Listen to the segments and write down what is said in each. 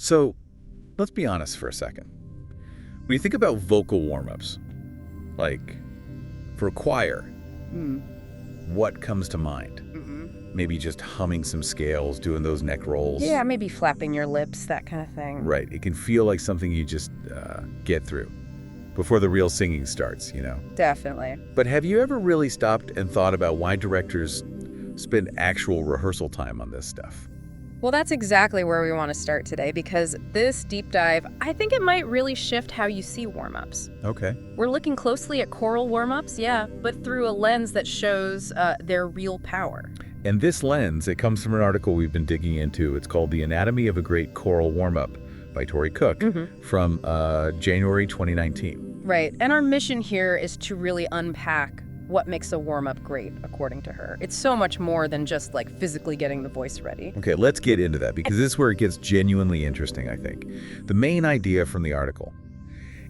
So, let's be honest for a second. When you think about vocal warm-ups, like for a choir, what comes to mind? Maybe just humming some scales, doing those neck rolls. Yeah, maybe flapping your lips, that kind of thing. Right. It can feel like something you just get through before the real singing starts, you know? Definitely. But have you ever really stopped and thought about why directors spend actual rehearsal time on this stuff? Well, that's exactly where we want to start today, because this deep dive, I think it might really shift how you see warm-ups. Okay. We're looking closely at choral warm-ups, yeah, but through a lens that shows their real power. And this lens, it comes from an article we've been digging into. It's called The Anatomy of a Great Choral Warm-Up by Tori Cook from January 2019. Right, and our mission here is to really unpack what makes a warm-up great, according to her. It's so much more than just like physically getting the voice ready. Okay, let's get into that, because this is where it gets genuinely interesting, I think. The main idea from the article,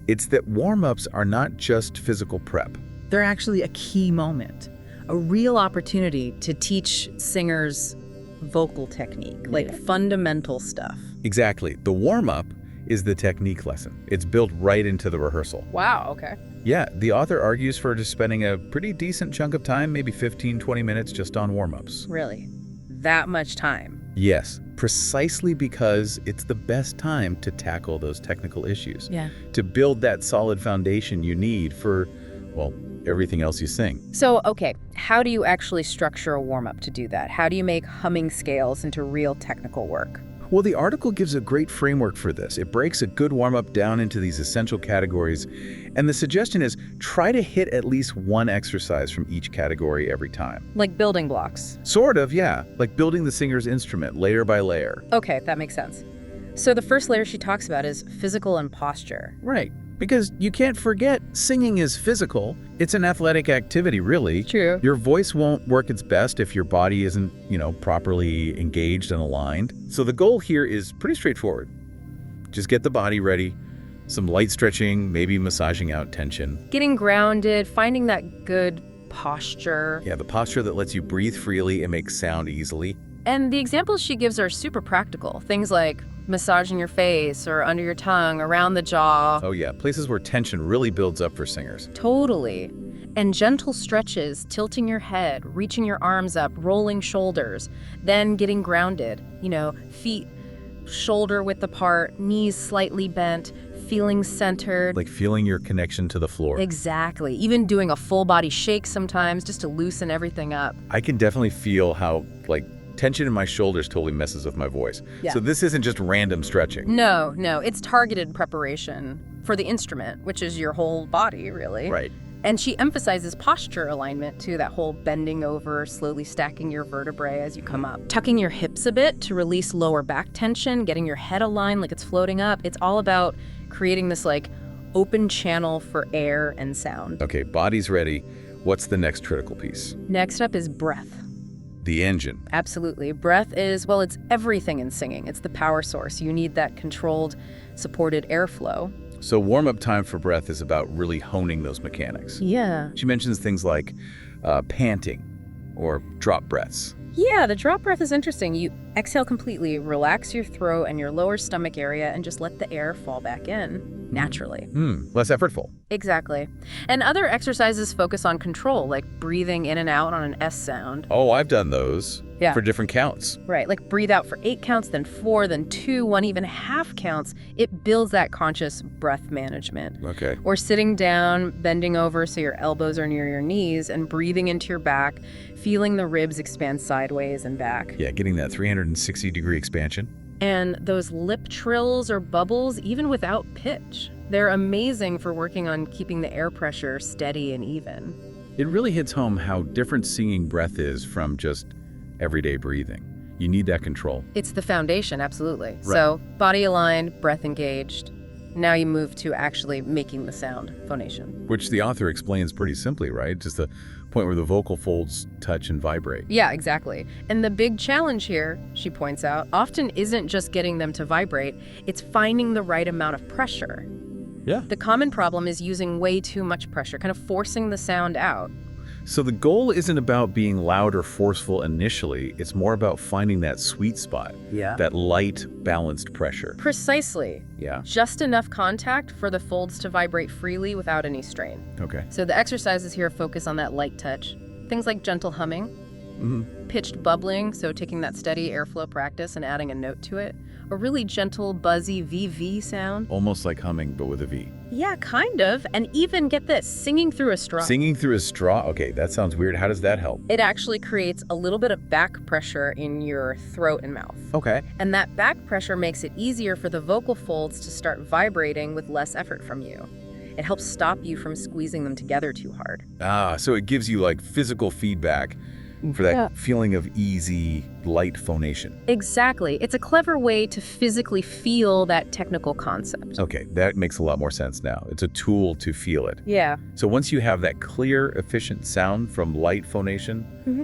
it's that warm-ups are not just physical prep. They're actually a key moment, a real opportunity to teach singers vocal technique, like fundamental stuff. Exactly. The warm-up is the technique lesson. It's built right into the rehearsal. Wow, okay. Yeah, the author argues for just spending a pretty decent chunk of time, maybe 15, 20 minutes just on warm-ups. Really? That much time? Yes, precisely because it's the best time to tackle those technical issues. Yeah. To build that solid foundation you need for, well, everything else you sing. So, okay, how do you actually structure a warm-up to do that? How do you make humming scales into real technical work? Well, the article gives a great framework for this. It breaks a good warm-up down into these essential categories, and the suggestion is try to hit at least one exercise from each category every time. Like building blocks? Sort of, yeah. Like building the singer's instrument layer by layer. Okay, that makes sense. So the first layer she talks about is physical and posture. Right. Because you can't forget, singing is physical. It's an athletic activity, really. True. Your voice won't work its best if your body isn't, properly engaged and aligned. So the goal here is pretty straightforward. Just get the body ready, some light stretching, maybe massaging out tension. Getting grounded, finding that good posture. Yeah, the posture that lets you breathe freely and make sound easily. And the examples she gives are super practical. Things like massaging your face or under your tongue, around the jaw. Oh yeah, places where tension really builds up for singers. Totally. And gentle stretches, tilting your head, reaching your arms up, rolling shoulders, then getting grounded. Feet shoulder width apart, knees slightly bent, feeling centered. Like feeling your connection to the floor. Exactly. Even doing a full body shake sometimes just to loosen everything up. I can definitely feel how, tension in my shoulders totally messes with my voice. Yeah. So this isn't just random stretching. No, it's targeted preparation for the instrument, which is your whole body, really. Right. And she emphasizes posture alignment too, that whole bending over, slowly stacking your vertebrae as you come up. Tucking your hips a bit to release lower back tension, getting your head aligned like it's floating up. It's all about creating this open channel for air and sound. Okay, body's ready. What's the next critical piece? Next up is breath. The engine. Absolutely. Breath is, it's everything in singing. It's the power source. You need that controlled, supported airflow. So warm-up time for breath is about really honing those mechanics. Yeah. She mentions things like panting or drop breaths. Yeah, the drop breath is interesting. You exhale completely, relax your throat and your lower stomach area, and just let the air fall back in naturally. Less effortful. Exactly. And other exercises focus on control, like breathing in and out on an S sound. Oh, I've done those. Yeah. For different counts. Right, like breathe out for 8 counts, then 4, then 2, 1, even half counts. It builds that conscious breath management. Okay. Or sitting down, bending over so your elbows are near your knees, and breathing into your back, feeling the ribs expand sideways and back. Yeah, getting that 360-degree expansion. And those lip trills or bubbles, even without pitch, they're amazing for working on keeping the air pressure steady and even. It really hits home how different singing breath is from just everyday breathing. You need that control. It's the foundation, absolutely. Right. So body aligned, breath engaged. Now you move to actually making the sound, phonation. Which the author explains pretty simply, right? Just the point where the vocal folds touch and vibrate. Yeah, exactly. And the big challenge here, she points out, often isn't just getting them to vibrate, it's finding the right amount of pressure. Yeah. The common problem is using way too much pressure, kind of forcing the sound out. So the goal isn't about being loud or forceful initially, it's more about finding that sweet spot, that light, balanced pressure. Precisely. Yeah, Just enough contact for the folds to vibrate freely without any strain. okay. So the exercises here focus on that light touch. Things like gentle humming, pitched bubbling, so taking that steady airflow practice and adding a note to it. A really gentle, buzzy VV sound. Almost like humming, but with a V. Yeah, kind of. And even, get this, singing through a straw. Singing through a straw? Okay, that sounds weird. How does that help? It actually creates a little bit of back pressure in your throat and mouth. Okay. And that back pressure makes it easier for the vocal folds to start vibrating with less effort from you. It helps stop you from squeezing them together too hard. Ah, so it gives you like physical feedback for that feeling of easy, light phonation. Exactly. It's a clever way to physically feel that technical concept. Okay, that makes a lot more sense now. It's a tool to feel it. Yeah. So once you have that clear, efficient sound from light phonation,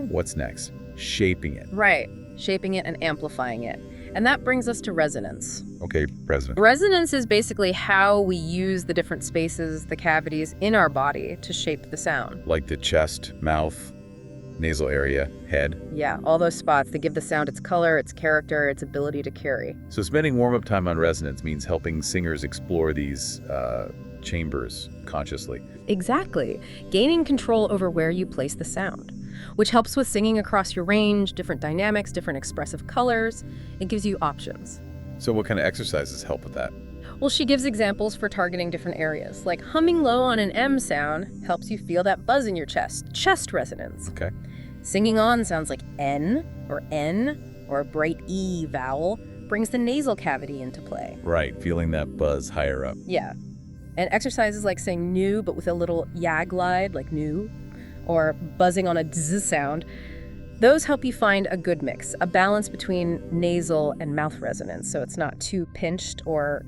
what's next? Shaping it. Right. Shaping it and amplifying it. And that brings us to resonance. Okay, President. Resonance is basically how we use the different spaces, the cavities in our body to shape the sound. Like the chest, mouth, nasal area, head. Yeah, all those spots that give the sound its color, its character, its ability to carry. So spending warm-up time on resonance means helping singers explore these chambers consciously. Exactly. Gaining control over where you place the sound, which helps with singing across your range, different dynamics, different expressive colors. It gives you options. So what kind of exercises help with that? Well, she gives examples for targeting different areas, like humming low on an M sound helps you feel that buzz in your chest resonance. Okay. Singing on sounds like N, or a bright E vowel brings the nasal cavity into play. Right, feeling that buzz higher up. Yeah. And exercises like saying new but with a little ya glide, like new, or buzzing on a z sound, those help you find a good mix, a balance between nasal and mouth resonance, so it's not too pinched or,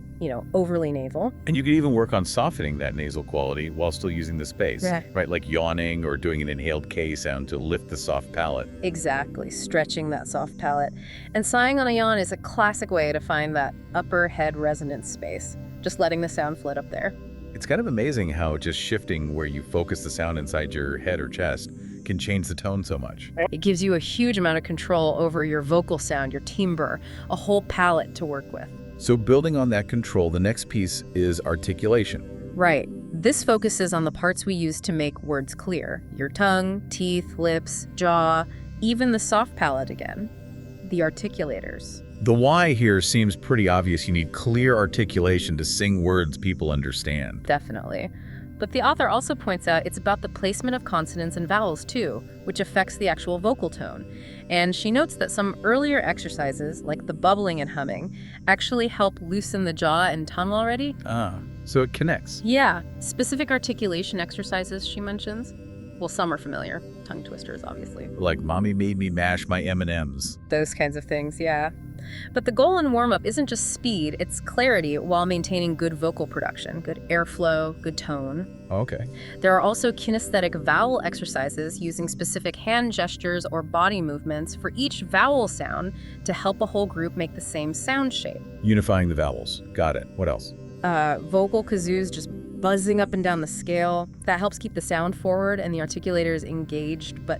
overly nasal. And you could even work on softening that nasal quality while still using the space, right? Like yawning or doing an inhaled K sound to lift the soft palate. Exactly, stretching that soft palate. And sighing on a yawn is a classic way to find that upper head resonance space, just letting the sound float up there. It's kind of amazing how just shifting where you focus the sound inside your head or chest can change the tone so much. It gives you a huge amount of control over your vocal sound, your timbre, a whole palette to work with. So building on that control, the next piece is articulation. Right. This focuses on the parts we use to make words clear. Your tongue, teeth, lips, jaw, even the soft palate again. The articulators. The why here seems pretty obvious. You need clear articulation to sing words people understand. Definitely. But the author also points out it's about the placement of consonants and vowels too, which affects the actual vocal tone. And she notes that some earlier exercises, like the bubbling and humming, actually help loosen the jaw and tongue already. Ah, so it connects. Yeah, specific articulation exercises she mentions. Well, some are familiar. Tongue twisters, obviously. Like mommy made me mash my M&Ms. Those kinds of things, yeah. But the goal in warm-up isn't just speed, it's clarity while maintaining good vocal production, good airflow, good tone. Okay. There are also kinesthetic vowel exercises using specific hand gestures or body movements for each vowel sound to help a whole group make the same sound shape. Unifying the vowels. Got it. What else? Vocal kazoos just buzzing up and down the scale. That helps keep the sound forward and the articulators engaged but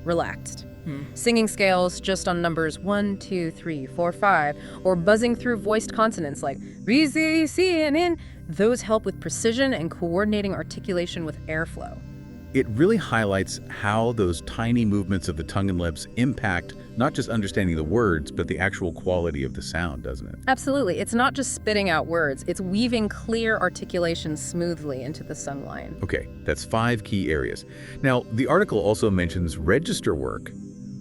relaxed. Singing scales just on numbers 1, 2, 3, 4, 5, or buzzing through voiced consonants like B, C, C, and N. Those help with precision and coordinating articulation with airflow. It really highlights how those tiny movements of the tongue and lips impact not just understanding the words, but the actual quality of the sound, doesn't it? Absolutely. It's not just spitting out words, it's weaving clear articulation smoothly into the sung line. Okay, that's 5 key areas. Now, the article also mentions register work,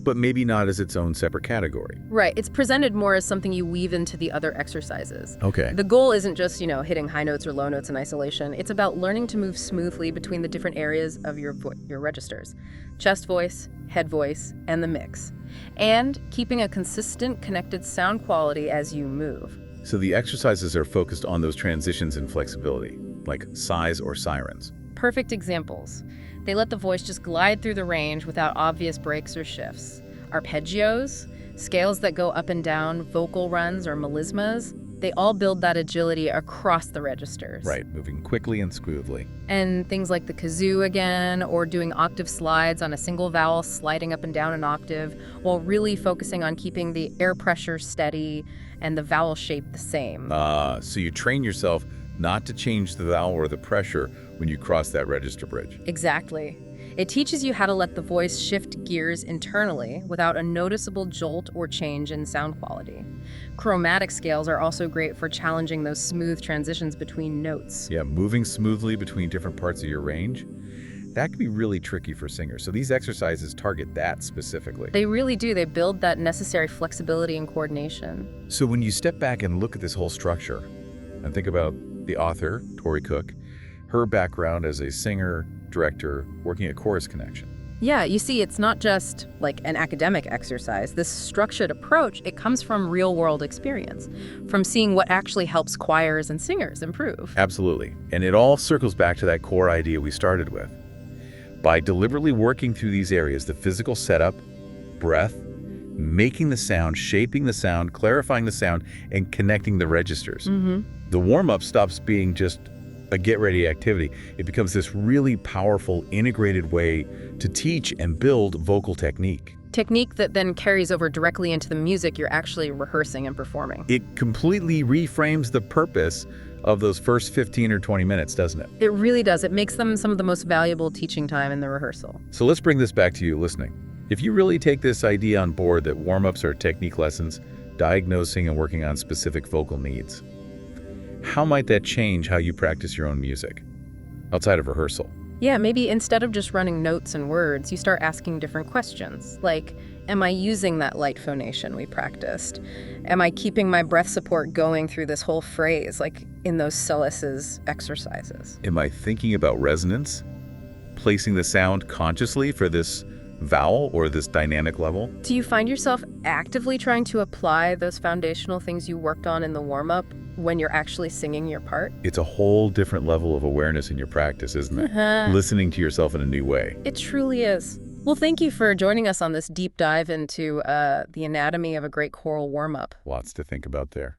but maybe not as its own separate category. Right. It's presented more as something you weave into the other exercises. Okay. The goal isn't just, hitting high notes or low notes in isolation. It's about learning to move smoothly between the different areas of your registers. Chest voice, head voice, and the mix. And keeping a consistent, connected sound quality as you move. So the exercises are focused on those transitions and flexibility, like sighs or sirens. Perfect examples. They let the voice just glide through the range without obvious breaks or shifts. Arpeggios, scales that go up and down, vocal runs or melismas, They all build that agility across the registers. Right, moving quickly and smoothly. And things like the kazoo again, or doing octave slides on a single vowel, sliding up and down an octave, while really focusing on keeping the air pressure steady and the vowel shape the same. So you train yourself not to change the vowel or the pressure when you cross that register bridge. Exactly. It teaches you how to let the voice shift gears internally without a noticeable jolt or change in sound quality. Chromatic scales are also great for challenging those smooth transitions between notes. Yeah, moving smoothly between different parts of your range, that can be really tricky for singers. So these exercises target that specifically. They really do. They build that necessary flexibility and coordination. So when you step back and look at this whole structure and think about the author, Tori Cook, her background as a singer, director, working at Chorus Connection. Yeah, you see, it's not just like an academic exercise. This structured approach, it comes from real-world experience, from seeing what actually helps choirs and singers improve. Absolutely. And it all circles back to that core idea we started with. By deliberately working through these areas, the physical setup, breath, making the sound, shaping the sound, clarifying the sound, and connecting the registers. The warm-up stops being just a get-ready activity. It becomes this really powerful, integrated way to teach and build vocal technique. Technique that then carries over directly into the music you're actually rehearsing and performing. It completely reframes the purpose of those first 15 or 20 minutes, doesn't it? It really does. It makes them some of the most valuable teaching time in the rehearsal. So let's bring this back to you listening. If you really take this idea on board that warm-ups are technique lessons, diagnosing and working on specific vocal needs, how might that change how you practice your own music outside of rehearsal? Yeah, maybe instead of just running notes and words, you start asking different questions, like, am I using that light phonation we practiced? Am I keeping my breath support going through this whole phrase, like in those Sellis's exercises? Am I thinking about resonance? Placing the sound consciously for this vowel or this dynamic level? Do you find yourself actively trying to apply those foundational things you worked on in the warm-up when you're actually singing your part? It's a whole different level of awareness in your practice, isn't it? Listening to yourself in a new way. It truly is. Well, thank you for joining us on this deep dive into the anatomy of a great choral warm-up. Lots to think about there.